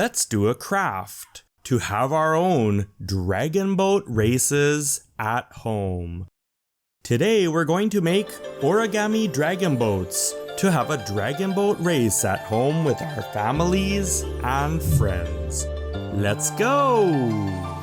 let's do a craft to have our own dragon boat races at home. Today we're going to make origami dragon boats to have a dragon boat race at home with our families and friends. Let's go!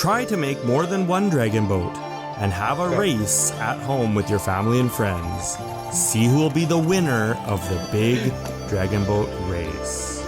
Try to make more than one dragon boat and have a race at home with your family and friends. See who will be the winner of the big dragon boat race.